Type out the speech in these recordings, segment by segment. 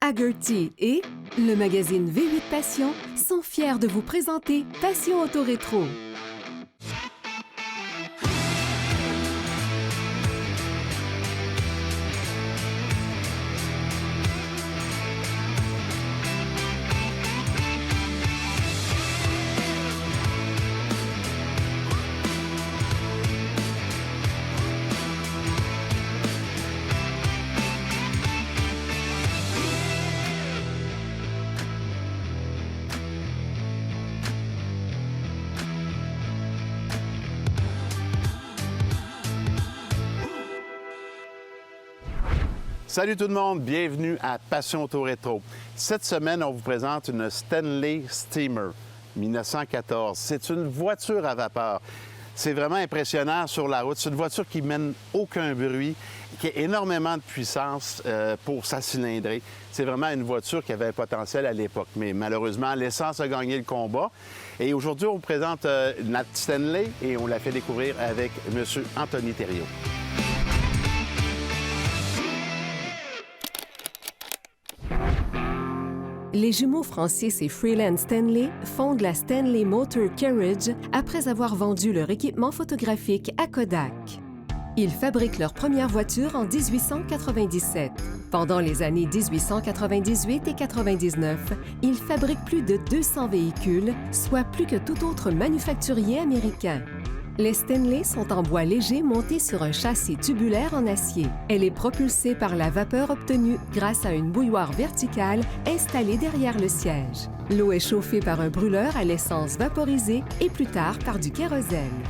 Hagerty et le magazine V8 Passion sont fiers de vous présenter Passion Auto Rétro. Salut tout le monde, bienvenue à Passion Auto Rétro. Cette semaine, on vous présente une Stanley Steamer 1914. C'est une voiture à vapeur. C'est vraiment impressionnant sur la route. C'est une voiture qui mène aucun bruit, qui a énormément de puissance pour sa cylindrée. C'est vraiment une voiture qui avait un potentiel à l'époque. Mais malheureusement, l'essence a gagné le combat. Et aujourd'hui, on vous présente notre Stanley et on la fait découvrir avec M. Anthony Thériault. Les jumeaux Francis et Freeland Stanley fondent la Stanley Motor Carriage après avoir vendu leur équipement photographique à Kodak. Ils fabriquent leur première voiture en 1897. Pendant les années 1898 et 99, ils fabriquent plus de 200 véhicules, soit plus que tout autre manufacturier américain. Les Stanley sont en bois léger montés sur un châssis tubulaire en acier. Elle est propulsée par la vapeur obtenue grâce à une bouilloire verticale installée derrière le siège. L'eau est chauffée par un brûleur à l'essence vaporisée et plus tard par du kérosène.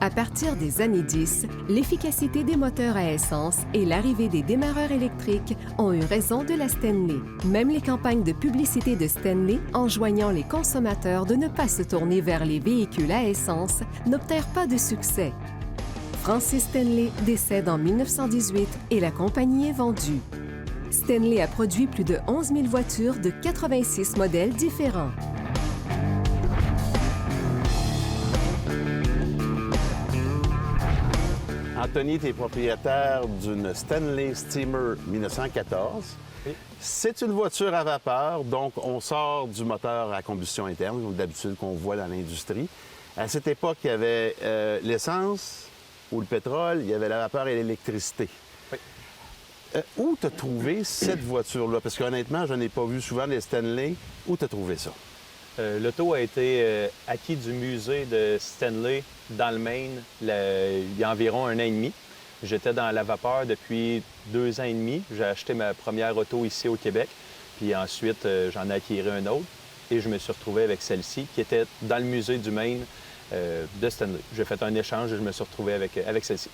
À partir des années 10, l'efficacité des moteurs à essence et l'arrivée des démarreurs électriques ont eu raison de la Stanley. Même les campagnes de publicité de Stanley, enjoignant les consommateurs de ne pas se tourner vers les véhicules à essence, n'obtinrent pas de succès. Francis Stanley décède en 1918 et la compagnie est vendue. Stanley a produit plus de 11 000 voitures de 86 modèles différents. Anthony, tu es propriétaire d'une Stanley Steamer 1914. Oui. C'est une voiture à vapeur, donc on sort du moteur à combustion interne, comme d'habitude qu'on voit dans l'industrie. À cette époque, il y avait l'essence ou le pétrole, il y avait la vapeur et l'électricité. Oui. Où tu as trouvé cette voiture-là? Parce qu'honnêtement, je n'ai pas vu souvent des Stanley. Où tu as trouvé ça? L'auto a été acquis du musée de Stanley dans le Maine il y a environ 1 an et demi. J'étais dans la vapeur depuis 2 ans et demi. J'ai acheté ma première auto ici au Québec. Puis ensuite, j'en ai acquis un autre et je me suis retrouvé avec celle-ci qui était dans le musée du Maine de Stanley. J'ai fait un échange et je me suis retrouvé avec celle-ci.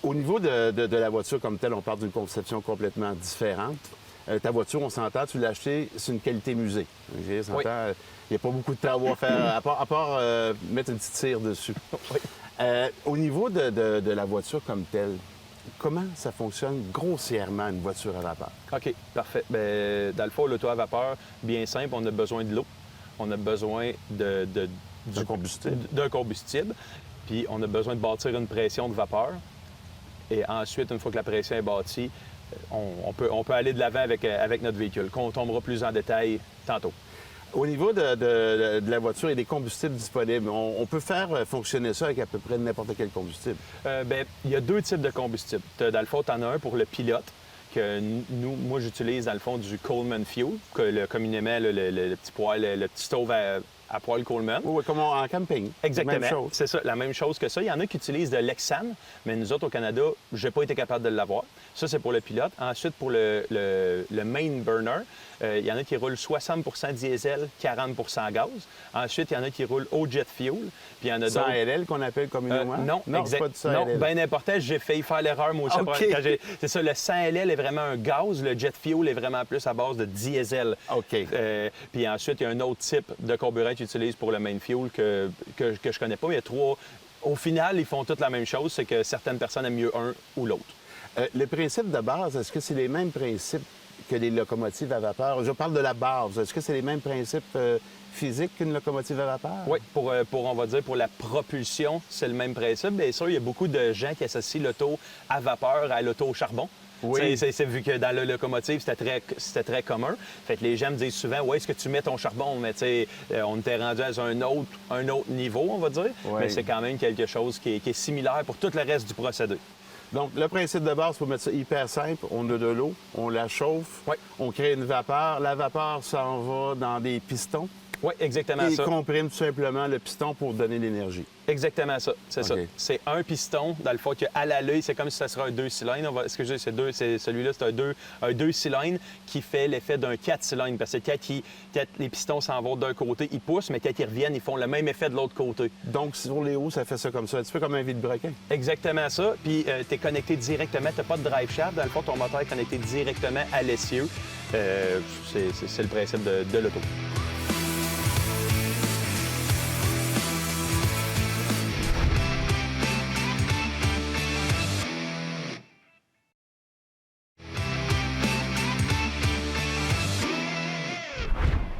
Au niveau de la voiture comme telle, on parle d'une conception complètement différente. Ta voiture, on s'entend, tu l'as achetée, c'est une qualité musée. Okay? Oui. Il n'y a pas beaucoup de travaux à faire, à part mettre une petite cire dessus. Oui. Au niveau de la voiture comme telle, comment ça fonctionne grossièrement, une voiture à vapeur? OK, parfait. Bien, dans le fond, l'auto à vapeur, bien simple, on a besoin de l'eau, on a besoin d'un combustible, puis on a besoin de bâtir une pression de vapeur. Et ensuite, une fois que la pression est bâtie, on peut aller de l'avant avec notre véhicule, qu'on tombera plus en détail tantôt. Au niveau de la voiture et des combustibles disponibles, on peut faire fonctionner ça avec à peu près n'importe quel combustible? Bien, il y a 2 types de combustibles. Dans le fond, tu en as un pour le pilote, que moi, j'utilise dans le fond du Coleman Fuel, communément le petit poêle, le petit stove à poêle Coleman. Oui, comme en camping. Exactement. C'est ça, la même chose que ça. Il y en a qui utilisent de l'Hexane, mais nous autres, au Canada, je n'ai pas été capable de l'avoir. Ça, c'est pour le pilote. Ensuite, pour le main burner, il y en a qui roulent 60 diesel, 40 gaz. Ensuite, il y en a qui roulent au jet fuel. Puis il y en a d'autres... 100 LL qu'on appelle communément? Non, c'est pas du 100 non, LL. bien important. J'ai failli faire l'erreur, moi aussi. Okay. C'est ça, le 100 LL est vraiment un gaz. Le jet fuel est vraiment plus à base de diesel. OK. Puis ensuite, il y a un autre type de carburant qu'ils utilisent pour le main fuel que je connais pas. Il y a 3... Au final, ils font toutes la même chose. C'est que certaines personnes aiment mieux un ou l'autre. Le principe de base, est-ce que c'est les mêmes principes que les locomotives à vapeur? Je parle de la base. Est-ce que c'est les mêmes principes physiques qu'une locomotive à vapeur? Oui, on va dire, pour la propulsion, c'est le même principe. Bien sûr, il y a beaucoup de gens qui associent l'auto à vapeur à l'auto au charbon. Oui. C'est vu que dans la locomotive, c'était très commun. Fait que les gens me disent souvent, où est-ce que tu mets ton charbon? Mais tu sais, on était rendu à un autre niveau, on va dire. Oui. Mais c'est quand même quelque chose qui est similaire pour tout le reste du procédé. Donc, le principe de base, pour mettre ça hyper simple, on a de l'eau, on la chauffe, Oui. on crée une vapeur. La vapeur s'en va dans des pistons Oui, exactement et ça. comprime tout simplement le piston pour donner l'énergie. Exactement ça, c'est ça. OK. C'est un piston, dans le fond, qu'à l'œil, c'est comme si ça serait un 2 cylindres. Celui-là, c'est un 2 cylindres qui fait l'effet d'un 4 cylindres. Parce que quand les pistons s'en vont d'un côté, ils poussent, mais quand ils reviennent, ils font le même effet de l'autre côté. Donc, sur les hauts, ça fait ça comme ça, un petit peu comme un vide-brequin. Exactement ça. Puis, tu es connecté directement, tu n'as pas de drive shaft. Dans le fond, ton moteur est connecté directement à l'essieu. C'est le principe de l'auto.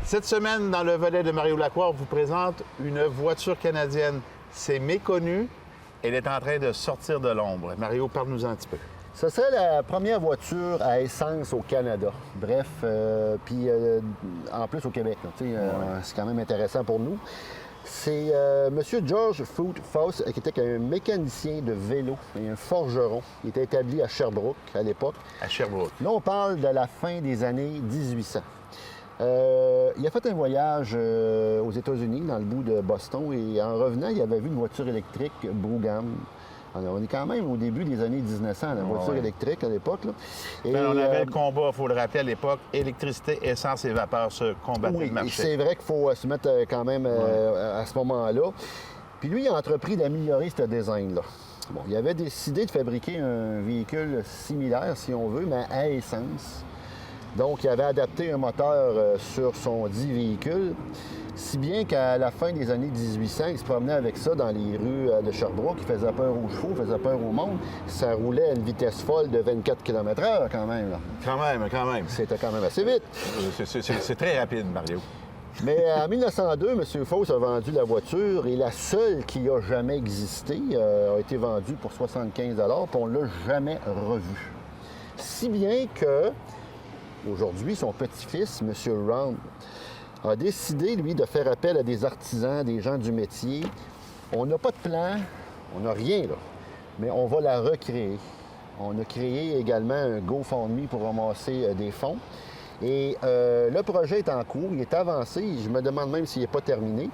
Cette semaine, dans le volet de Mario Lacroix, on vous présente une voiture canadienne. C'est méconnu. Elle est en train de sortir de l'ombre. Mario, parle-nous un petit peu. Ce serait la première voiture à essence au Canada. Bref, puis en plus au Québec. C'est quand même intéressant pour nous. C'est M. George Foss, qui était un mécanicien de vélo et un forgeron. Il était établi à Sherbrooke à l'époque. À Sherbrooke. Là, on parle de la fin des années 1800. Il a fait un voyage aux États-Unis, dans le bout de Boston, et en revenant, il avait vu une voiture électrique Brougham. Alors, on est quand même au début des années 1900, la voiture électrique à l'époque. Là. Et, on avait le combat, il faut le rappeler à l'époque, électricité, essence et vapeur se combattaient oui, le marché. c'est vrai qu'il faut se mettre quand même à ce moment-là. Puis lui, il a entrepris d'améliorer ce design-là. Bon, il avait décidé de fabriquer un véhicule similaire, si on veut, mais à essence. Donc, il avait adapté un moteur sur son dit véhicule, si bien qu'à la fin des années 1800, il se promenait avec ça dans les rues de Sherbrooke. Il faisait peur aux chevaux, il faisait peur au monde. Ça roulait à une vitesse folle de 24 km/h quand même. Là. Quand même. C'était quand même assez vite. C'est très rapide, Mario. Mais en 1902, M. Foss a vendu la voiture et la seule qui a jamais existé a été vendue pour 75 $, puis on ne l'a jamais revue. Si bien que aujourd'hui, son petit-fils, M. Round, a décidé, lui, de faire appel à des artisans, des gens du métier. On n'a pas de plan, on n'a rien, là, mais on va la recréer. On a créé également un GoFundMe pour ramasser des fonds. Et le projet est en cours, il est avancé. Je me demande même s'il n'est pas terminé.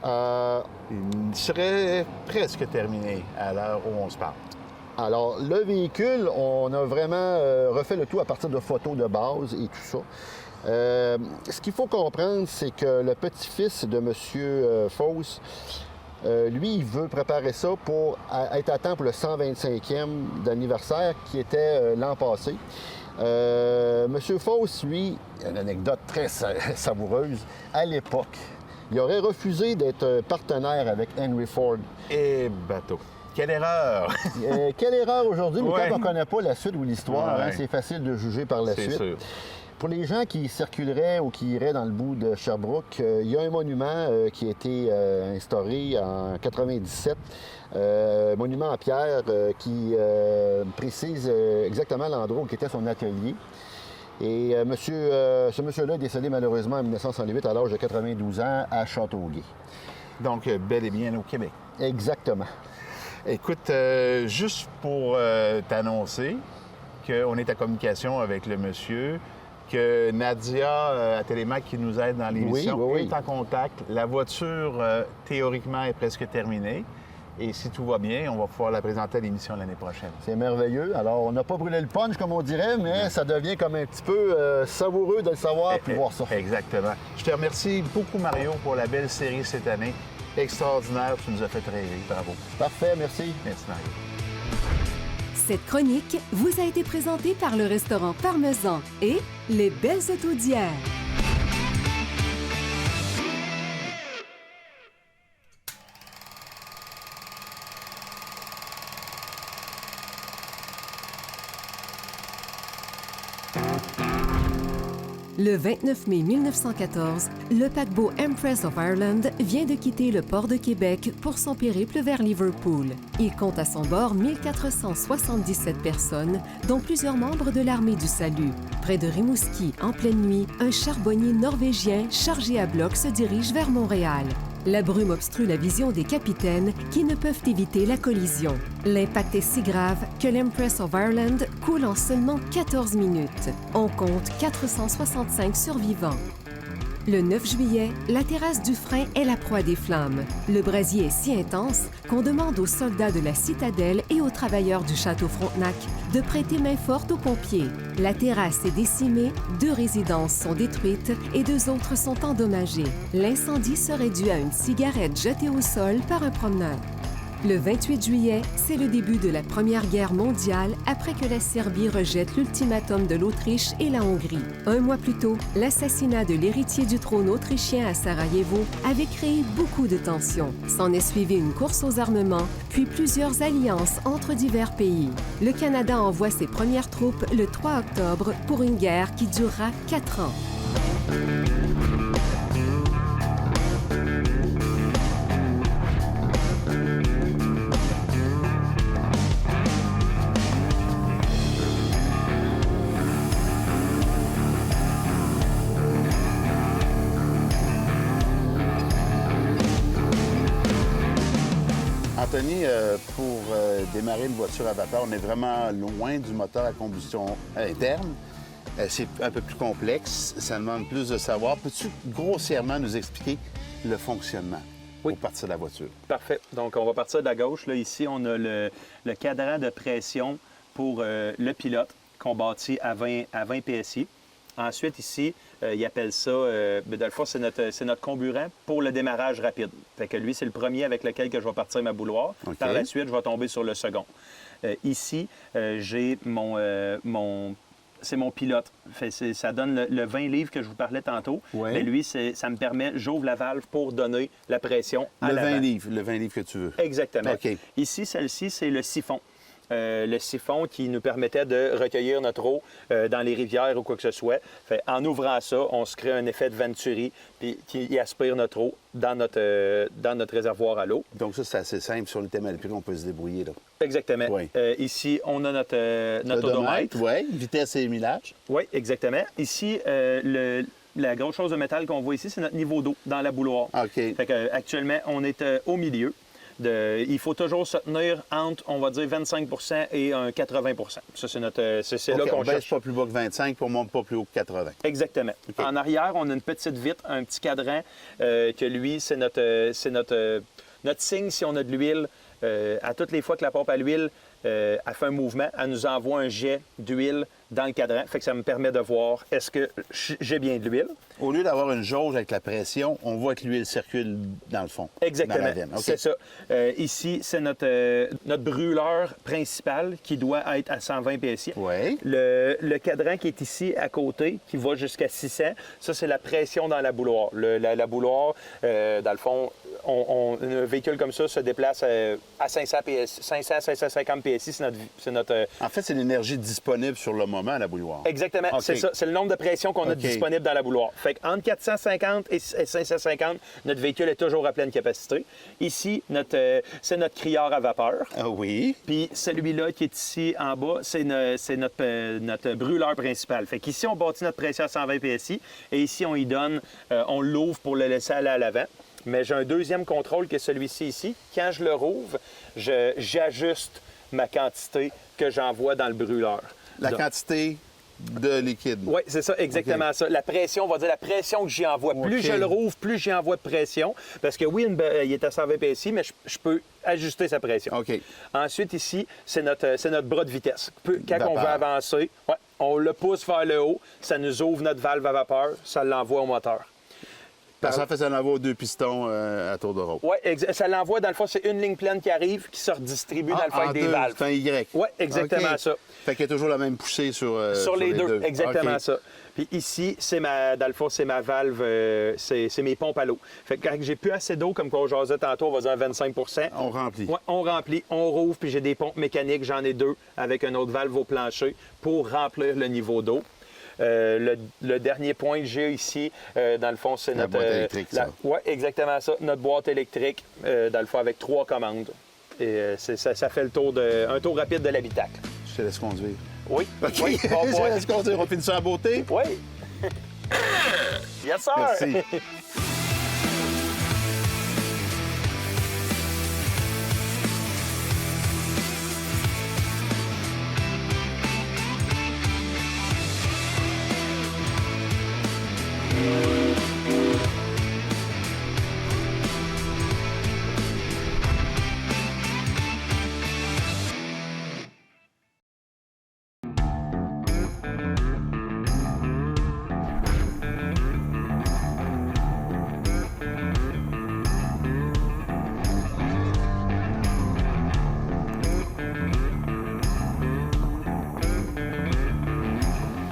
Il serait presque terminé à l'heure où on se parle. Alors, le véhicule, on a vraiment refait le tout à partir de photos de base et tout ça. Ce qu'il faut comprendre, c'est que le petit-fils de M. Foss, lui, il veut préparer ça pour être à temps pour le 125e d'anniversaire qui était l'an passé. M. Foss, lui, il y a une anecdote très savoureuse. À l'époque, il aurait refusé d'être partenaire avec Henry Ford. Et bateau. Quelle erreur! Quelle erreur aujourd'hui, mais Ouais. quand on ne connaît pas la suite ou l'histoire, Ouais. c'est facile de juger par la C'est suite. sûr. Pour les gens qui circuleraient ou qui iraient dans le bout de Sherbrooke, il y a un monument qui a été instauré en 97, monument en pierre qui précise exactement l'endroit où était son atelier. Et ce monsieur-là est décédé malheureusement en 1968 à l'âge de 92 ans à Châteauguay. Donc, bel et bien au Québec. Exactement. Écoute, juste pour t'annoncer qu'on est en communication avec le monsieur, que Nadia à Télémac qui nous aide dans l'émission Oui. est en contact. La voiture, théoriquement, est presque terminée. Et si tout va bien, on va pouvoir la présenter à l'émission l'année prochaine. C'est merveilleux. Alors, on n'a pas brûlé le punch, comme on dirait, mais ça devient comme un petit peu savoureux de le savoir et voir ça. Exactement. Je te remercie beaucoup, Mario, pour la belle série cette année. Extraordinaire, tu nous as fait rêver. Bravo. Parfait, merci. Merci, Mario. Cette chronique vous a été présentée par le restaurant Parmesan et les Belles Autos d'hier. Le 29 mai 1914, le paquebot Empress of Ireland vient de quitter le port de Québec pour son périple vers Liverpool. Il compte à son bord 1477 personnes, dont plusieurs membres de l'armée du Salut. Près de Rimouski, en pleine nuit, un charbonnier norvégien chargé à bloc se dirige vers Montréal. La brume obstrue la vision des capitaines qui ne peuvent éviter la collision. L'impact est si grave que l'Empress of Ireland coule en seulement 14 minutes. On compte 465 survivants. Le 9 juillet, la terrasse du frein est la proie des flammes. Le brasier est si intense qu'on demande aux soldats de la citadelle et aux travailleurs du château Frontenac de prêter main forte aux pompiers. La terrasse est décimée, 2 résidences sont détruites et 2 autres sont endommagées. L'incendie serait dû à une cigarette jetée au sol par un promeneur. Le 28 juillet, c'est le début de la Première Guerre mondiale après que la Serbie rejette l'ultimatum de l'Autriche et la Hongrie. Un mois plus tôt, l'assassinat de l'héritier du trône autrichien à Sarajevo avait créé beaucoup de tensions. S'en est suivi une course aux armements, puis plusieurs alliances entre divers pays. Le Canada envoie ses premières troupes le 3 octobre pour une guerre qui durera 4 ans. Anthony, pour démarrer une voiture à vapeur, on est vraiment loin du moteur à combustion interne. C'est un peu plus complexe, ça demande plus de savoir. Peux-tu grossièrement nous expliquer le fonctionnement Oui. pour partir de la voiture? Parfait. Donc, on va partir de la gauche. Là, ici, on a le cadran de pression pour le pilote qu'on bâtit à 20 PSI. Ensuite, ici, il appelle ça, dans le fond, c'est notre comburant pour le démarrage rapide. Fait que lui, c'est le premier avec lequel que je vais partir ma bouilloire. Okay. Par la suite, je vais tomber sur le second. Ici, j'ai c'est mon pilote. Ça donne le 20 livres que je vous parlais tantôt. Ouais. Mais lui, ça me permet, j'ouvre la valve pour donner la pression à Le l'avant. 20 livres que tu veux. Exactement. OK. Ici, celle-ci, c'est le siphon. Le siphon qui nous permettait de recueillir notre eau dans les rivières ou quoi que ce soit. En ouvrant ça, on se crée un effet de venturi puis qui aspire notre eau dans notre réservoir à l'eau. Donc ça, c'est assez simple. Sur le TMLP, on peut se débrouiller. Là. Exactement. Oui. Ici, on a notre odomètre. Oui, vitesse et millage. Oui, exactement. Ici, la grosse chose de métal qu'on voit ici, c'est notre niveau d'eau dans la bouilloire. OK. Fait que, actuellement, on est au milieu. Il faut toujours se tenir entre, on va dire, 25 et un 80 Ça, c'est là qu'on on baisse cherche. pas plus bas que 25 pour monter pas plus haut que 80. Exactement. OK. En arrière, on a une petite vitre, un petit cadran, que lui, c'est notre signe si on a de l'huile. À toutes les fois que la pompe à l'huile elle fait un mouvement, elle nous envoie un jet d'huile dans le cadran. Fait que ça me permet de voir est-ce que j'ai bien de l'huile. Au lieu d'avoir une jauge avec la pression, on voit que l'huile circule dans le fond. Exactement. Dans la veine. OK. C'est ça. Ici, c'est notre brûleur principal qui doit être à 120 PSI. Oui. Le cadran qui est ici à côté, qui va jusqu'à 600, ça, c'est la pression dans la bouilloire. La bouilloire, dans le fond, un véhicule comme ça se déplace à 500 PSI, 550 PSI, c'est notre... En fait, c'est l'énergie disponible sur le moment à la bouilloire. Exactement, OK. c'est ça. C'est le nombre de pressions qu'on a OK. disponible dans la bouilloire. Fait qu'entre 450 et 550, notre véhicule est toujours à pleine capacité. Ici, c'est notre crieur à vapeur. Ah oui. Puis celui-là qui est ici en bas, c'est notre brûleur principal. Fait qu'ici, on bâtit notre pression à 120 PSI et ici, on y donne, on l'ouvre pour le laisser aller à l'avant. Mais j'ai un deuxième contrôle qui est celui-ci ici. Quand je le rouvre, j'ajuste ma quantité que j'envoie dans le brûleur. La quantité de liquide. Oui, c'est ça, exactement OK. ça. La pression, on va dire la pression que j'y envoie. Plus OK. je le rouvre, plus j'y envoie de pression. Parce que oui, il est à 120 PSI, mais je peux ajuster sa pression. OK. Ensuite, ici, c'est notre bras de vitesse. Quand on veut Vapeur. avancer, ouais, on le pousse vers le haut, ça nous ouvre notre valve à vapeur, ça l'envoie au moteur. Parce qu'en fait, ça envoie aux 2 pistons à tour de rôle. Oui, ça l'envoie, dans le fond, c'est une ligne pleine qui arrive, qui se redistribue dans le fond avec des valves. C'est un Y. Oui, exactement OK. ça. Fait qu'il y a toujours la même poussée sur Les deux, exactement OK. ça. Puis ici, dans le fond, c'est ma valve, c'est mes pompes à l'eau. Fait que quand j'ai plus assez d'eau, comme qu'on jasait tantôt, on va dire 25 On remplit. ouais, on remplit, on rouvre, puis j'ai des pompes mécaniques, j'en ai 2 avec une autre valve au plancher pour remplir le niveau d'eau. Le dernier point que j'ai ici, dans le fond, c'est La notre... boîte électrique, ça. Oui, exactement ça. Notre boîte électrique, dans le fond, avec 3 commandes. Et ça fait un tour rapide de l'habitacle. Je te laisse conduire. Oui. OK, Oui, je bon te point. laisse conduire. On finit ça en beauté? Oui. Yes, sir! Merci.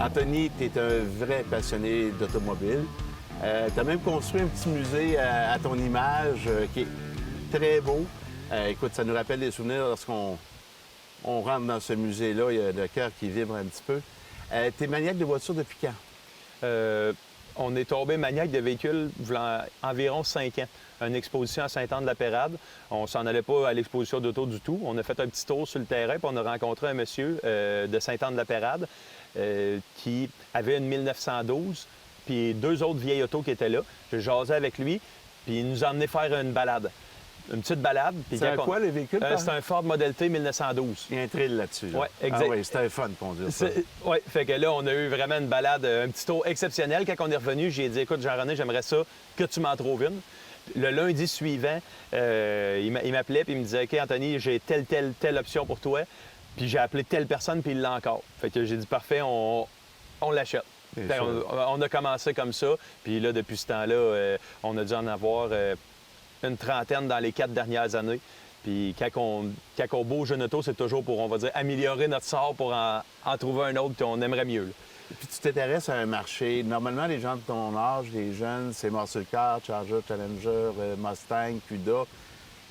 Anthony, tu es un vrai passionné d'automobile. Tu as même construit un petit musée à ton image qui est très beau. Écoute, ça nous rappelle des souvenirs lorsqu'on rentre dans ce musée-là. Il y a le cœur qui vibre un petit peu. Tu es maniaque de voitures depuis quand? On est tombé maniaque de véhicules v'là environ 5 ans. Une exposition à Sainte-Anne-de-la-Pérade. On s'en allait pas à l'exposition d'auto du tout. On a fait un petit tour sur le terrain, puis on a rencontré un monsieur de Sainte-Anne-de-la-Pérade qui avait une 1912, puis 2 autres vieilles autos qui étaient là. J'ai jasé avec lui, puis il nous a emmené faire une balade. Une petite balade. C'est quoi, le véhicule? C'est un Ford Model T 1912. Il y a un thrill là-dessus. Oui, exact. Ah oui, c'était un fun de conduire ça. Oui, fait que là, on a eu vraiment une balade, un petit tour exceptionnel. Quand on est revenu, j'ai dit, écoute, Jean-René, j'aimerais ça que tu m'en trouves une. Le lundi suivant, il m'appelait puis il me disait, OK, Anthony, j'ai telle option pour toi. Puis j'ai appelé telle personne, puis il l'a encore. Fait que j'ai dit, parfait, on l'achète. On a commencé comme ça. Puis là, depuis ce temps-là, on a dû en avoir une trentaine dans les 4 dernières années. Puis quand on bouge une auto, c'est toujours pour, on va dire, améliorer notre sort pour en trouver un autre qu'on aimerait mieux. Là. Puis tu t'intéresses à un marché. Normalement, les gens de ton âge, les jeunes, c'est Muscle Car, Charger, Challenger, Mustang, Cuda.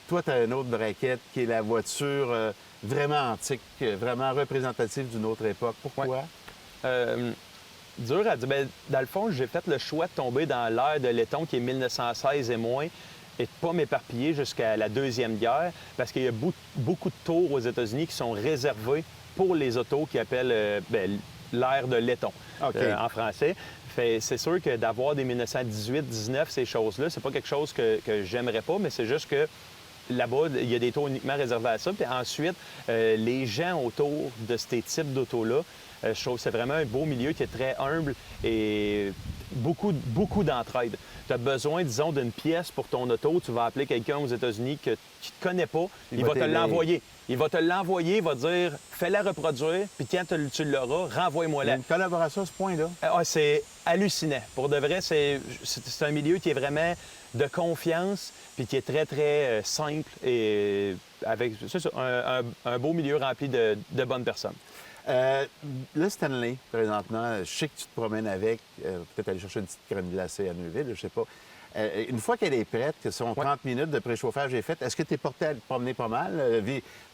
Toi, tu as une autre braquette qui est la voiture vraiment antique, vraiment représentative d'une autre époque. Pourquoi? Dur à dire. Bien, dans le fond, j'ai fait le choix de tomber dans l'ère de laiton qui est 1916 et moins et de ne pas m'éparpiller jusqu'à la Deuxième Guerre parce qu'il y a beaucoup de tours aux États-Unis qui sont réservés pour les autos qui appellent l'ère de laiton en français. C'est sûr que d'avoir des 1918-19, ces choses-là, c'est pas quelque chose que j'aimerais pas, mais c'est juste que là-bas, il y a des tours uniquement réservés à ça. Puis ensuite, les gens autour de ces types d'autos-là, je trouve que c'est vraiment un beau milieu qui est très humble et beaucoup d'entraide. Tu as besoin, disons, d'une pièce pour ton auto. Tu vas appeler quelqu'un aux États-Unis qui ne te connaît pas. Il va te l'envoyer. Il va te l'envoyer, il va dire « Fais-la reproduire, puis quand tu l'auras, renvoie-moi-la. » Une collaboration à ce point-là? C'est hallucinant. Pour de vrai, c'est un milieu qui est vraiment de confiance, puis qui est très, très simple et avec un beau milieu rempli de bonnes personnes. Le Stanley, présentement, je sais que tu te promènes avec, peut-être aller chercher une petite crème glacée à Neuville, je sais pas. Une fois qu'elle est prête, que son 30 minutes de préchauffage est fait, est-ce que tu es porté à te promener pas mal?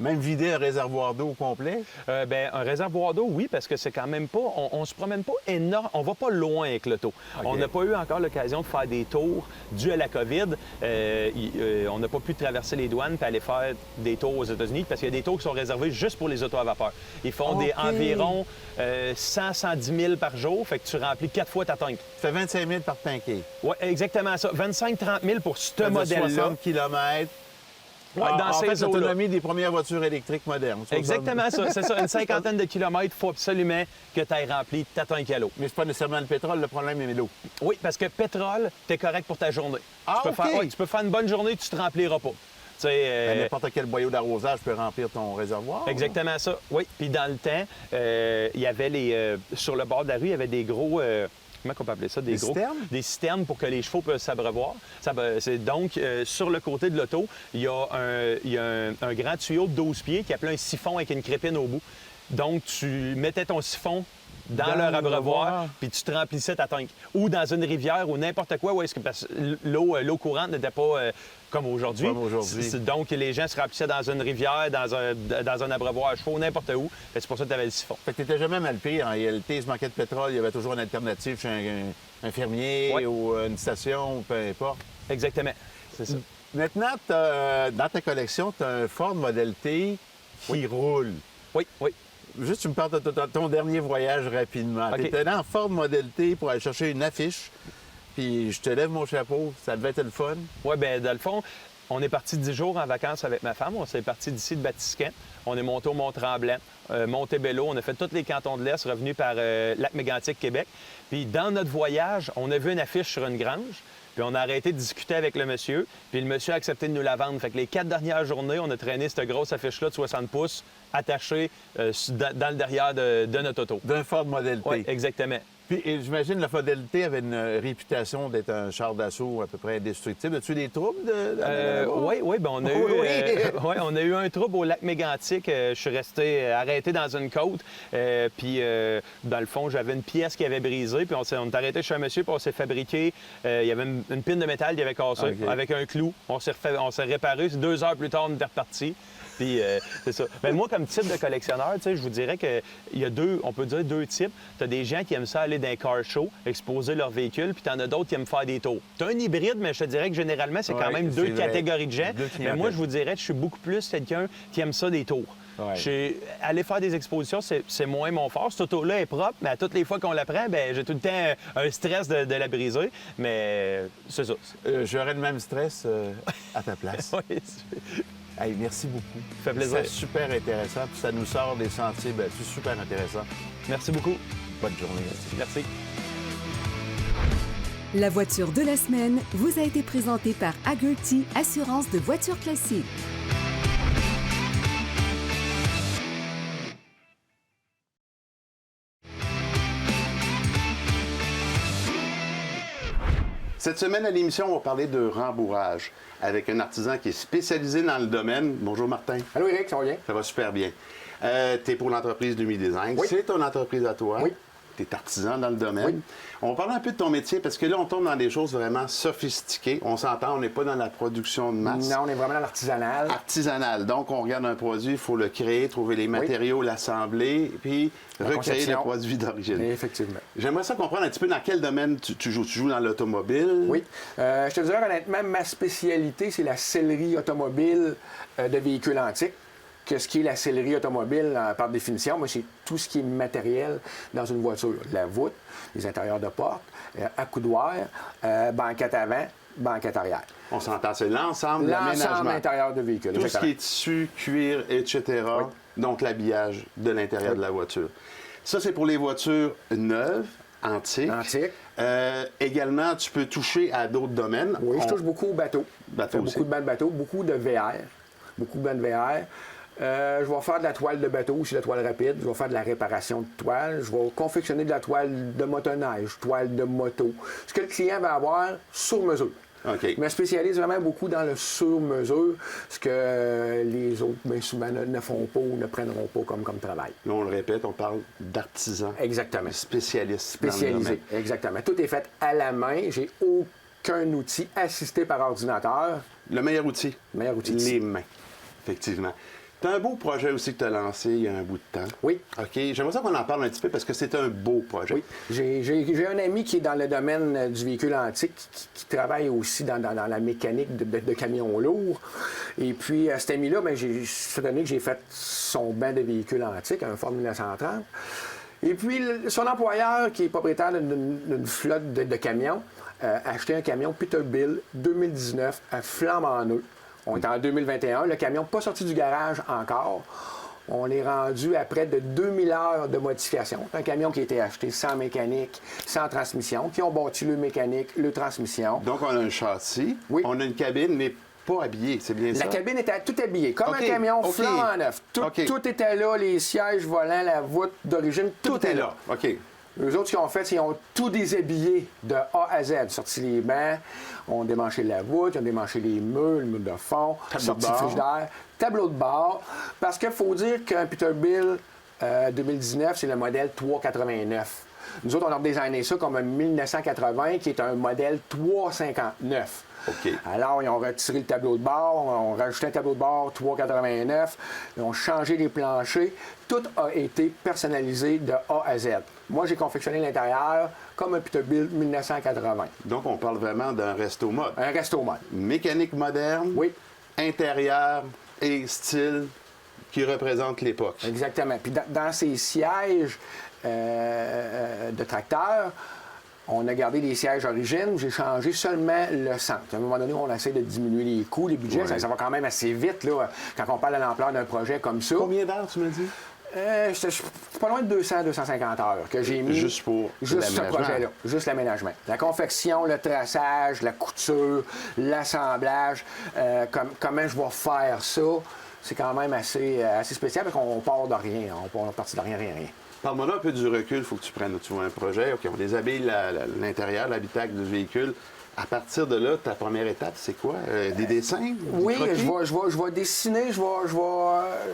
Même vider un réservoir d'eau au complet? Un réservoir d'eau, oui, parce que c'est quand même pas... On se promène pas énorme, on va pas loin avec l'auto. Okay. On n'a pas eu encore l'occasion de faire des tours dû à la COVID. On n'a pas pu traverser les douanes et aller faire des tours aux États-Unis parce qu'il y a des tours qui sont réservés juste pour les autos à vapeur. Ils font environ 100-110 000 par jour, fait que tu remplis 4 fois ta tank. Tu fais 25 000 par tanké. Oui, exactement ça. 25-30 000 pour ce modèle-là. 60 km. Ouais, dans ces fait, l'autonomie des premières voitures électriques modernes. Exactement ça. C'est ça. Une cinquantaine de kilomètres, il faut absolument que tu aies rempli ta tank à l'eau. Mais c'est pas nécessairement le pétrole, le problème est l'eau. Oui, parce que pétrole, t'es correct pour ta journée. Tu peux faire une bonne journée, tu te rempliras pas. N'importe quel boyau d'arrosage peut remplir ton réservoir. Exactement ça, oui. Puis dans le temps, il y avait sur le bord de la rue, il y avait des gros... comment on peut appeler ça? Des citernes? Des citernes pour que les chevaux puissent s'abreuvoir. Donc, sur le côté de l'auto, il y a un grand tuyau de 12 pieds qui appelait un siphon avec une crépine au bout. Donc, tu mettais ton siphon dans leur abreuvoir, puis tu te remplissais ta tank. Ou dans une rivière ou n'importe quoi, où est-ce que parce que l'eau courante n'était pas comme aujourd'hui. Donc, les gens se remplissaient dans une rivière, dans un abreuvoir à chevaux, n'importe où. C'est pour ça que tu avais le siphon. Fait que t'étais jamais mal pris. En réalité, il se manquait de pétrole, il y avait toujours une alternative chez un fermier ou une station, peu importe. Exactement, c'est ça. Maintenant, dans ta collection, tu as un Ford Model T qui roule. Oui. Juste, tu me parles de ton dernier voyage rapidement. OK. Tu étais allé en Ford Model T pour aller chercher une affiche, puis je te lève mon chapeau. Ça devait être le fun. Oui, bien, dans le fond, on est parti 10 jours en vacances avec ma femme. On s'est parti d'ici de Batiscan. On est monté au Mont-Tremblant, Montebello. On a fait tous les cantons de l'Est, revenu par Lac-Mégantic, Québec. Puis dans notre voyage, on a vu une affiche sur une grange. Puis on a arrêté de discuter avec le monsieur. Puis le monsieur a accepté de nous la vendre. Fait que les 4 dernières journées, on a traîné cette grosse affiche-là de 60 pouces attachée dans le derrière de notre auto. D'un Ford Model T. Oui, exactement. Puis j'imagine que le Model T avait une réputation d'être un char d'assaut à peu près indestructible. As-tu des troubles? Oui, ben on a eu un trouble au lac Mégantic. Je suis resté arrêté dans une côte. Puis, dans le fond, j'avais une pièce qui avait brisé. Puis on est arrêté chez un monsieur, puis on s'est fabriqué. Il y avait une pine de métal qui avait cassé avec un clou. On s'est réparé. 2 heures plus tard, on était reparti. Puis, c'est ça. Ben, moi, comme type de collectionneur, je vous dirais qu'il y a on peut dire deux types. Tu as des gens qui aiment ça aller dans un car show, exposer leur véhicule, puis tu en as d'autres qui aiment faire des tours. Tu as un hybride, mais je te dirais que généralement, c'est quand même deux catégories de gens. Mais moi, je vous dirais que je suis beaucoup plus quelqu'un qui aime ça des tours. Aller faire des expositions, c'est moins mon fort. Cette auto-là est propre, mais à toutes les fois qu'on la prend, ben, j'ai tout le temps un stress de la briser. Mais c'est ça. J'aurais le même stress à ta place. Oui. Hey, merci beaucoup. Ça fait plaisir. C'est super intéressant, puis ça nous sort des sentiers. Ben, c'est super intéressant. Merci beaucoup. Bonne journée. Merci. La voiture de la semaine vous a été présentée par Hagerty Assurance de voitures classiques. Cette semaine à l'émission, on va parler de rembourrage avec un artisan qui est spécialisé dans le domaine. Bonjour Martin. Allô Eric, ça va bien? Ça va super bien. Tu es pour l'entreprise Demi Design. Oui. C'est ton entreprise à toi. Oui. Tu es artisan dans le domaine. Oui. On va parler un peu de ton métier parce que là, on tombe dans des choses vraiment sophistiquées. On s'entend, on n'est pas dans la production de masse. Non, on est vraiment dans l'artisanal. Artisanal. Donc, on regarde un produit, il faut le créer, trouver les matériaux, l'assembler, puis recréer conception. le produit d'origine. Effectivement. J'aimerais ça comprendre un petit peu dans quel domaine tu joues. Tu joues dans l'automobile? Oui. Je te dirais honnêtement, ma spécialité, c'est la sellerie automobile de véhicules antiques. Ce qui est la sellerie automobile, par définition, moi, c'est tout ce qui est matériel dans une voiture. La voûte, les intérieurs de porte, accoudoir, banquette avant, banquette arrière. On s'entend, c'est l'ensemble de l'aménagement. L'ensemble intérieur de véhicule. Tout ce qui est tissu, cuir, etc. Oui. Donc, l'habillage de l'intérieur de la voiture. Ça, c'est pour les voitures neuves, antiques. Également, tu peux toucher à d'autres domaines. Oui, je touche beaucoup aux bateaux. Bateaux beaucoup de bancs de bateaux, beaucoup de VR. Beaucoup de bancs de VR. Je vais faire de la toile de bateau, aussi de la toile rapide. Je vais faire de la réparation de toile. Je vais confectionner de la toile de motoneige, toile de moto. Ce que le client va avoir sur mesure. OK. Je me spécialise vraiment beaucoup dans le sur-mesure, ce que les autres, bien souvent, ne font pas ou ne prendront pas comme travail. Là, on le répète, on parle d'artisan. Exactement. Spécialiste. Spécialisé, exactement. Tout est fait à la main. J'ai aucun outil assisté par ordinateur. Le meilleur outil? Le meilleur outil. Les mains, effectivement. Tu as un beau projet aussi que tu as lancé il y a un bout de temps. Oui. OK. J'aimerais ça qu'on en parle un petit peu parce que c'est un beau projet. Oui. J'ai un ami qui est dans le domaine du véhicule antique, qui travaille aussi dans la mécanique de camions lourds. Et puis, cet ami-là, cette année que j'ai fait son banc de véhicules antiques, un Ford 1930. Et puis, son employeur, qui est propriétaire d'une flotte de camions, a acheté un camion Peterbilt 2019 à flambant neuf. On est en 2021. Le camion pas sorti du garage encore. On est rendu à près de 2000 heures de modification. C'est un camion qui a été acheté sans mécanique, sans transmission, qui ont bâti le mécanique, le transmission. Donc, on a un châssis, oui. On a une cabine, mais pas habillée, c'est bien ça? La cabine était tout habillée, comme un camion flambant neuf. Tout était là, les sièges volants, la voûte d'origine, tout était là. OK. Eux autres, ce qu'ils ont fait, c'est qu'ils ont tout déshabillé de A à Z. Sorti les bancs, ont démanché la voûte, ils ont démanché les murs, le mur de fond, sorti le frigidaire, tableau de bord. Parce qu'il faut dire qu'un Peterbilt 2019, c'est le modèle 389. Nous autres, on a designé ça comme un 1980, qui est un modèle 359. OK. Alors, ils ont retiré le tableau de bord, on a rajouté un tableau de bord 389, ils ont changé les planchers. Tout a été personnalisé de A à Z. Moi, j'ai confectionné l'intérieur comme un Peterbilt 1980. Donc, on parle vraiment d'un resto mode. Un resto mode. Mécanique moderne, Oui, intérieur et style qui représente l'époque. exactement. Puis dans ces sièges de tracteur, on a gardé les sièges origines, j'ai changé seulement le centre. À un moment donné, on essaie de diminuer les coûts, les budgets, Ouais. ça va quand même assez vite là, quand on parle de l'ampleur d'un projet comme ça. Combien d'heures, tu m'as dit? C'est pas loin de 200-250 heures que j'ai mis. Juste pour Juste ce l'aménagement. projet-là, juste l'aménagement. La confection, le traçage, la couture, l'assemblage, comment je vais faire ça, c'est quand même assez spécial parce qu'on part de rien. On part de rien. Parle-moi un peu du recul, il faut que tu prennes. Tu vois un projet, OK, on déshabille l'intérieur, l'habitacle du véhicule. À partir de là, ta première étape, c'est quoi? Des dessins? Des Oui, croquis? je vais dessiner, je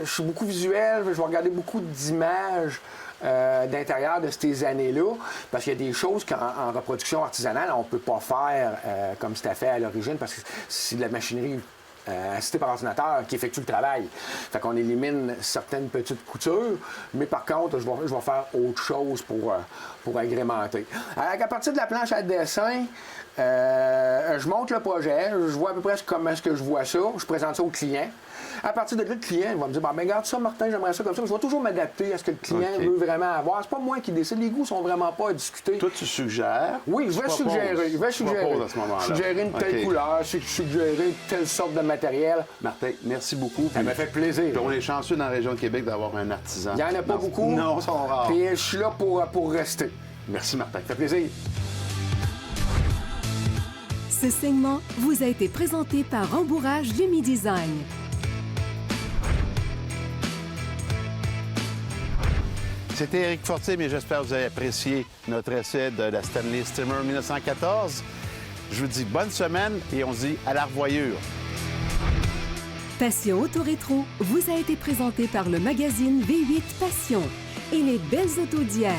suis beaucoup visuel, je vais regarder beaucoup d'images d'intérieur de ces années-là, parce qu'il y a des choses qu'en reproduction artisanale, on ne peut pas faire comme c'était fait à l'origine, parce que c'est de la machinerie assistée par ordinateur qui effectue le travail. Fait qu'on élimine certaines petites coutures, mais par contre, je vais faire autre chose pour agrémenter. À partir de la planche à dessin, je monte le projet, je vois à peu près comment est-ce que je vois ça, je présente ça au client. À partir de là, le client va me dire « ben regarde ça, Martin, j'aimerais ça comme ça ». Je vais toujours m'adapter à ce que le client OK. veut vraiment avoir. C'est pas moi qui décide, les goûts sont vraiment pas à discuter. Toi, tu suggères? Oui, je vais Tu suggérer. proposes. Je vais Tu suggérer. proposes à ce moment-là. Suggérer une telle OK. couleur, suggérer telle sorte de matériel. Martin, merci beaucoup. Ça m'a fait plaisir. Puis on est chanceux dans la région de Québec d'avoir un artisan. Il n'y en a pas beaucoup. Non, ils sont rares. Puis je suis là pour rester. Merci, Martin. Ça fait plaisir. Ce segment vous a été présenté par Rembourrage Lumi-Design. C'était Éric Fortier, mais j'espère que vous avez apprécié notre essai de la Stanley Steamer 1914. Je vous dis bonne semaine et on se dit à la revoyure. Passion Auto-Rétro vous a été présenté par le magazine V8 Passion et les belles autos d'hier.